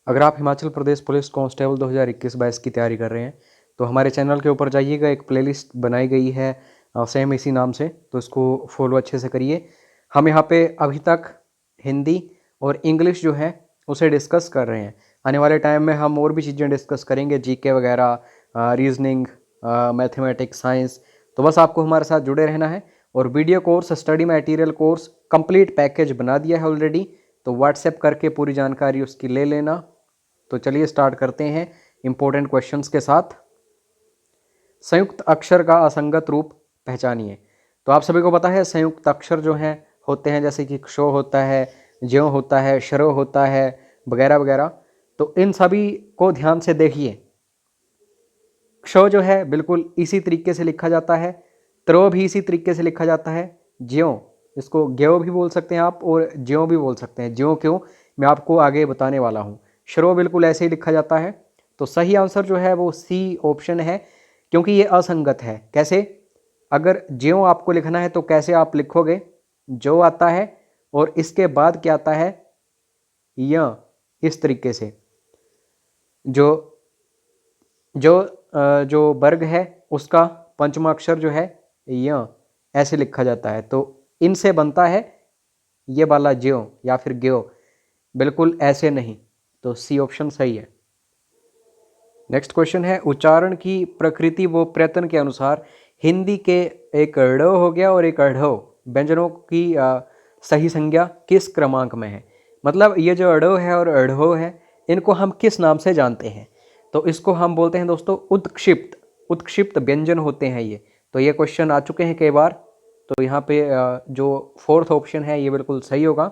अगर आप Himachal Pradesh police constable 2021-22 की तैयारी कर रहे हैं तो हमारे चैनल के ऊपर जाइएगा, एक प्लेलिस्ट बनाई गई है सेम इसी नाम से, तो इसको फॉलो अच्छे से करिए। हम यहाँ पे अभी तक हिंदी और इंग्लिश जो है उसे डिस्कस कर रहे हैं। आने वाले टाइम में हम और भी चीज़ें डिस्कस करेंगे, जीके वगैरह, रीजनिंग, मैथमेटिक्स, साइंस। तो बस आपको हमारे साथ जुड़े रहना है। और video course, study material course complete package बना दिया है ऑलरेडी, तो व्हाट्सएप करके पूरी जानकारी उसकी ले लेना। तो चलिए स्टार्ट करते हैं इंपॉर्टेंट क्वेश्चंस के साथ। संयुक्त अक्षर का असंगत रूप पहचानिए। तो आप सभी को पता है संयुक्त अक्षर जो हैं होते हैं, जैसे कि क्षो होता है, ज्यों होता है, शरो होता है, वगैरह वगैरह। तो इन सभी को ध्यान से देखिए। क्षो जो है बिल्कुल इसी तरीके से लिखा जाता है, त्रो भी इसी तरीके से लिखा जाता है, ज्यों, इसको ज्यों भी बोल सकते हैं आप और ज्यों भी बोल सकते हैं। ज्यों क्यों, मैं आपको आगे बताने वाला हूँ। शरो बिल्कुल ऐसे ही लिखा जाता है। तो सही आंसर जो है वो सी ऑप्शन है, क्योंकि ये असंगत है। कैसे? अगर ज्यों आपको लिखना है तो कैसे आप लिखोगे? जो आता है और इसके बाद क्या आता है? य, इस तरीके से। जो जो जो वर्ग है उसका पंचमा अक्षर जो है य, ऐसे लिखा जाता है। तो इनसे बनता है ये वाला ज्यों या फिर ग्यो, बिल्कुल ऐसे नहीं। तो सी ऑप्शन सही है। नेक्स्ट क्वेश्चन है, उच्चारण की प्रकृति व प्रयत्न के अनुसार हिंदी के एक ड़ हो गया और एक ढ़ व्यंजनों की सही संज्ञा किस क्रमांक में है? मतलब ये जो ड़ है और ढ़ है, इनको हम किस नाम से जानते हैं? तो इसको हम बोलते हैं दोस्तों उत्क्षिप्त। उत्क्षिप्त व्यंजन होते हैं ये। तो ये क्वेश्चन आ चुके हैं कई बार। तो यहाँ पे जो फोर्थ ऑप्शन है ये बिल्कुल सही होगा।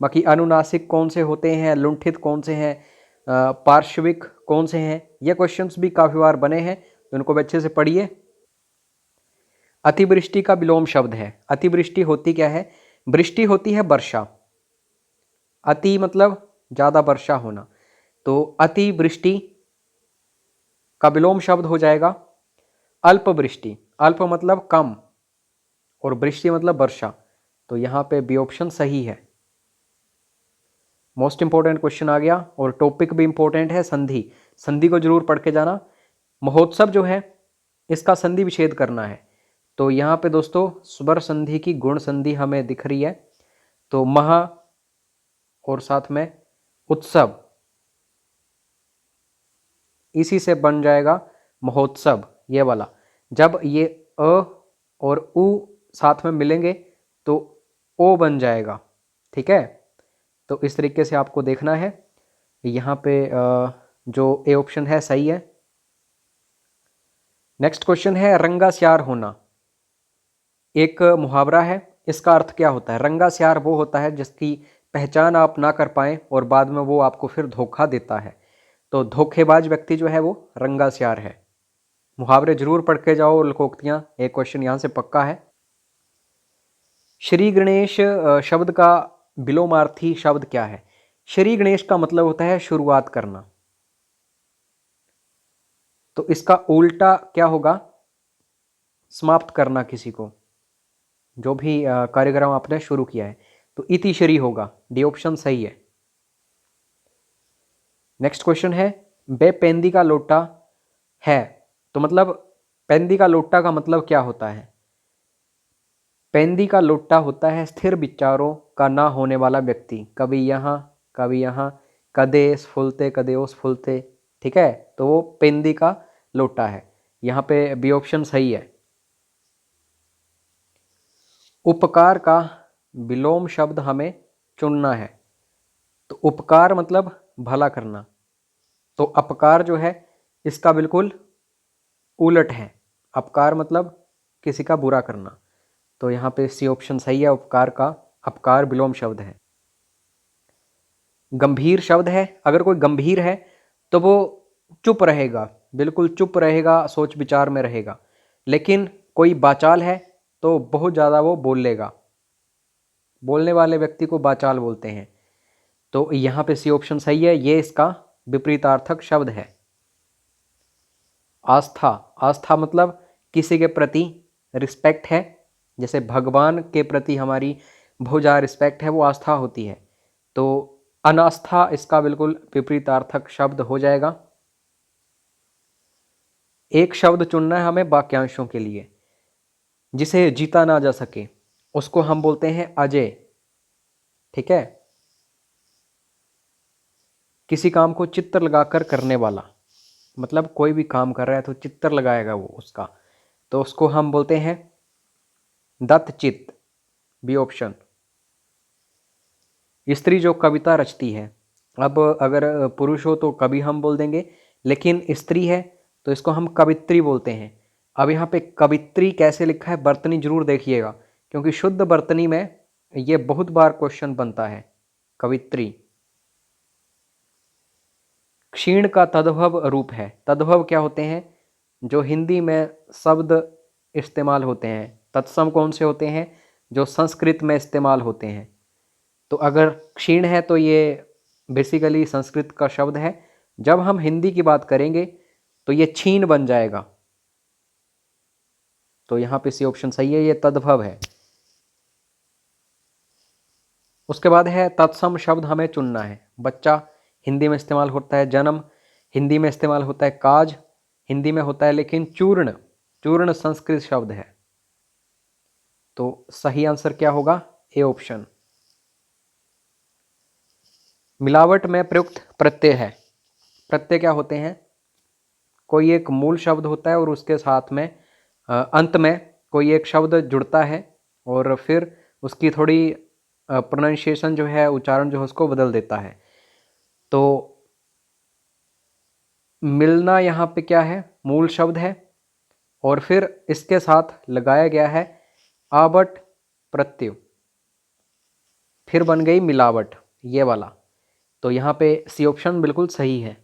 बाकी अनुनासिक कौन से होते हैं, लुंठित कौन से हैं, पार्श्विक कौन से हैं, ये क्वेश्चंस भी काफ़ी बार बने हैं, तो इनको भी अच्छे से पढ़िए। अतिवृष्टि का विलोम शब्द है। अतिवृष्टि होती क्या है? वृष्टि होती है वर्षा। अति मतलब ज़्यादा वर्षा होना, तो अतिवृष्टि का विलोम शब्द हो जाएगा अल्पवृष्टि। अल्प मतलब कम और वृष्टि मतलब वर्षा। तो यहाँ पे बी ऑप्शन सही है। मोस्ट इंपॉर्टेंट क्वेश्चन आ गया और टॉपिक भी इंपॉर्टेंट है, संधि। संधि को जरूर पढ़ के जाना। महोत्सव जो है इसका संधि विच्छेद करना है। तो यहाँ पे दोस्तों स्वर संधि की गुण संधि हमें दिख रही है। तो महा और साथ में उत्सव, इसी से बन जाएगा महोत्सव, ये वाला। जब ये अ और उ साथ में मिलेंगे तो ओ बन जाएगा। ठीक है, तो इस तरीके से आपको देखना है। यहाँ पे जो ए ऑप्शन है सही है। नेक्स्ट क्वेश्चन है, रंगा स्यार होना एक मुहावरा है, इसका अर्थ क्या होता है? रंगा स्यार वो होता है जिसकी पहचान आप ना कर पाएं और बाद में वो आपको फिर धोखा देता है। तो धोखेबाज व्यक्ति जो है वो रंगा स्यार है। मुहावरे जरूर पढ़ के जाओ, लोकोक्तियां, एक क्वेश्चन यहां से पक्का है। श्री गणेश शब्द का विलोमार्थी शब्द क्या है? श्री गणेश का मतलब होता है शुरुआत करना। तो इसका उल्टा क्या होगा? समाप्त करना किसी को, जो भी कार्यक्रम आपने शुरू किया है। तो इति श्री होगा, डी ऑप्शन सही है। नेक्स्ट क्वेश्चन है, बे पेंदी का लोटा है। तो मतलब पेंदी का लोटा का मतलब क्या होता है? पेंदी का लोटा होता है स्थिर विचारों का ना होने वाला व्यक्ति। कभी यहाँ कभी यहाँ, कदे स्फुलते कदे ओ स्फुलते। ठीक है, तो वो पेंदी का लोटा है। यहाँ पे बी ऑप्शन सही है। उपकार का विलोम शब्द हमें चुनना है। तो उपकार मतलब भला करना, तो अपकार जो है इसका बिल्कुल उलट है। अपकार मतलब किसी का बुरा करना। तो यहाँ पे सी ऑप्शन सही है, उपकार का अपकार विलोम शब्द है। गंभीर शब्द है, अगर कोई गंभीर है तो वो चुप रहेगा, बिल्कुल चुप रहेगा, सोच विचार में रहेगा। लेकिन कोई बाचाल है तो बहुत ज़्यादा वो बोल लेगा। बोलने वाले व्यक्ति को बाचाल बोलते हैं। तो यहाँ पे सी ऑप्शन सही है, ये इसका विपरीतार्थक शब्द है। आस्था, आस्था मतलब किसी के प्रति रिस्पेक्ट है। जैसे भगवान के प्रति हमारी बहुत ज़्यादा रिस्पेक्ट है, वो आस्था होती है। तो अनास्था इसका बिल्कुल विपरीतार्थक शब्द हो जाएगा। एक शब्द चुनना है हमें वाक्यांशों के लिए। जिसे जीता ना जा सके उसको हम बोलते हैं अजेय। ठीक है। किसी काम को चित्त लगाकर करने वाला, मतलब कोई भी काम कर रहा है तो चित्त लगाएगा वो उसका, तो उसको हम बोलते हैं दत्तचित्त, बी ऑप्शन। स्त्री जो कविता रचती है, अब अगर पुरुष हो तो कवि हम बोल देंगे, लेकिन स्त्री है तो इसको हम कवित्री बोलते हैं। अब यहाँ पे कवित्री कैसे लिखा है बर्तनी जरूर देखिएगा, क्योंकि शुद्ध बर्तनी में ये बहुत बार क्वेश्चन बनता है। कवित्री क्षीण का तद्भव रूप है। तद्भव क्या होते हैं? जो हिंदी में शब्द इस्तेमाल होते हैं। तत्सम कौन से होते हैं? जो संस्कृत में इस्तेमाल होते हैं। तो अगर क्षीण है तो ये बेसिकली संस्कृत का शब्द है। जब हम हिंदी की बात करेंगे तो ये छीन बन जाएगा। तो यहाँ पे सी ऑप्शन सही है, ये तद्भव है। उसके बाद है तत्सम शब्द हमें चुनना है। बच्चा हिंदी में इस्तेमाल होता है, जन्म हिंदी में इस्तेमाल होता है, काज हिंदी में होता है, लेकिन चूर्ण, चूर्ण संस्कृत शब्द है। तो सही आंसर क्या होगा? A option. मिलावट में प्रयुक्त प्रत्यय है। प्रत्यय क्या होते हैं? कोई एक मूल शब्द होता है और उसके साथ में अंत में कोई एक शब्द जुड़ता है और फिर उसकी थोड़ी प्रोनाउंसिएशन जो है, उच्चारण जो है उसको बदल देता है। तो मिलना यहाँ पे क्या है? मूल शब्द है और फिर इसके साथ लगाया गया है आवट प्रत्यय, फिर बन गई मिलावट, ये वाला। तो यहाँ पे सी ऑप्शन बिल्कुल सही है।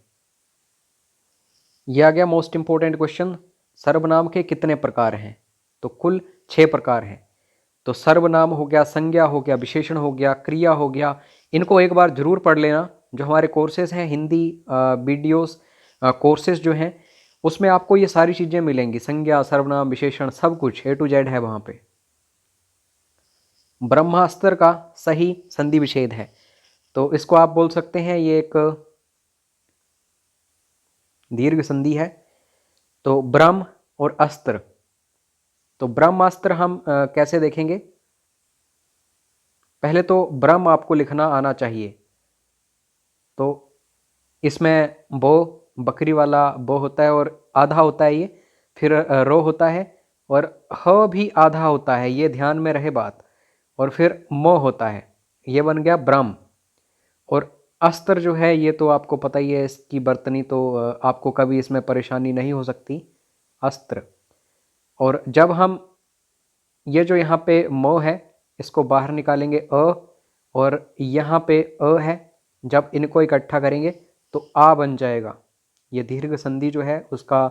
यह आ गया मोस्ट इंपॉर्टेंट क्वेश्चन, सर्वनाम के कितने प्रकार हैं? तो कुल 6 प्रकार हैं। तो सर्वनाम हो गया, संज्ञा हो गया, विशेषण हो गया, क्रिया हो गया। इनको एक बार जरूर पढ़ लेना। जो हमारे कोर्सेज हैं, हिंदी वीडियोस कोर्सेज जो हैं, उसमें आपको ये सारी चीज़ें मिलेंगी। संज्ञा, सर्वनाम, विशेषण, सब कुछ A to Z है वहाँ पे। ब्रह्मास्त्र का सही संधि विच्छेद है, तो इसको आप बोल सकते हैं ये एक दीर्घ संधि है। तो ब्रह्म और अस्त्र, तो ब्रह्मास्त्र हम कैसे देखेंगे? पहले तो ब्रह्म आपको लिखना आना चाहिए। तो इसमें बो, बकरी वाला बो होता है और आधा होता है ये, फिर रो होता है और ह भी आधा होता है, ये ध्यान में रहे बात। और फिर मो होता है, ये बन गया ब्रह्म। और अस्त्र जो है ये तो आपको पता ही है, इसकी बर्तनी तो आपको कभी इसमें परेशानी नहीं हो सकती, अस्त्र। और जब हम ये जो यहाँ पे मो है इसको बाहर निकालेंगे और यहाँ पे है, जब इनको इकट्ठा करेंगे तो आ बन जाएगा। ये दीर्घ संधि जो है उसका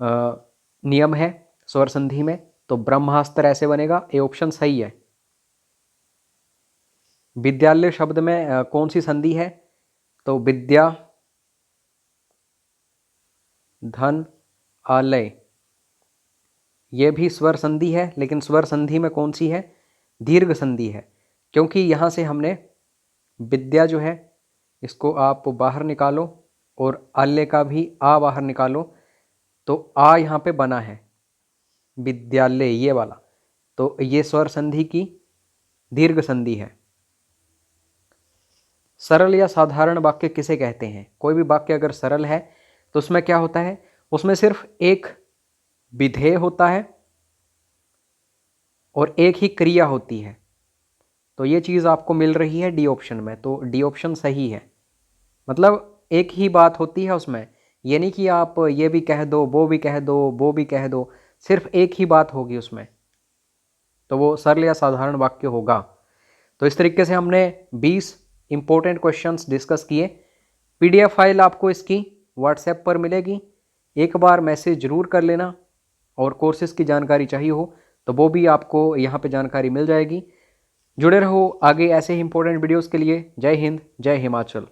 नियम है स्वर संधि में। तो ब्रह्मास्त्र ऐसे बनेगा, ए ऑप्शन सही है। विद्यालय शब्द में कौन सी संधि है? तो विद्या, धन, आलय, ये भी स्वर संधि है, लेकिन स्वर संधि में कौन सी है? दीर्घ संधि है, क्योंकि यहाँ से हमने विद्या जो है इसको आप बाहर निकालो और आल्य का भी आ बाहर निकालो, तो आ यहाँ पे बना है विद्यालय, ये वाला। तो ये स्वर संधि की दीर्घ संधि है। सरल या साधारण वाक्य किसे कहते हैं? कोई भी वाक्य अगर सरल है तो उसमें क्या होता है? उसमें सिर्फ एक विधेय होता है और एक ही क्रिया होती है। तो ये चीज़ आपको मिल रही है डी ऑप्शन में, तो डी ऑप्शन सही है। मतलब एक ही बात होती है उसमें, ये नहीं कि आप ये भी कह दो, वो भी कह दो, वो भी कह दो, सिर्फ एक ही बात होगी उसमें, तो वो सरल या साधारण वाक्य होगा। तो इस तरीके से हमने 20 इंपॉर्टेंट क्वेश्चंस डिस्कस किए। PDF फाइल आपको इसकी व्हाट्सएप पर मिलेगी, एक बार मैसेज जरूर कर लेना। और कोर्सेज की जानकारी चाहिए हो तो वो भी आपको यहाँ पे जानकारी मिल जाएगी। जुड़े रहो आगे ऐसे ही इंपॉर्टेंट वीडियोस के लिए। जय हिंद, जय हिमाचल।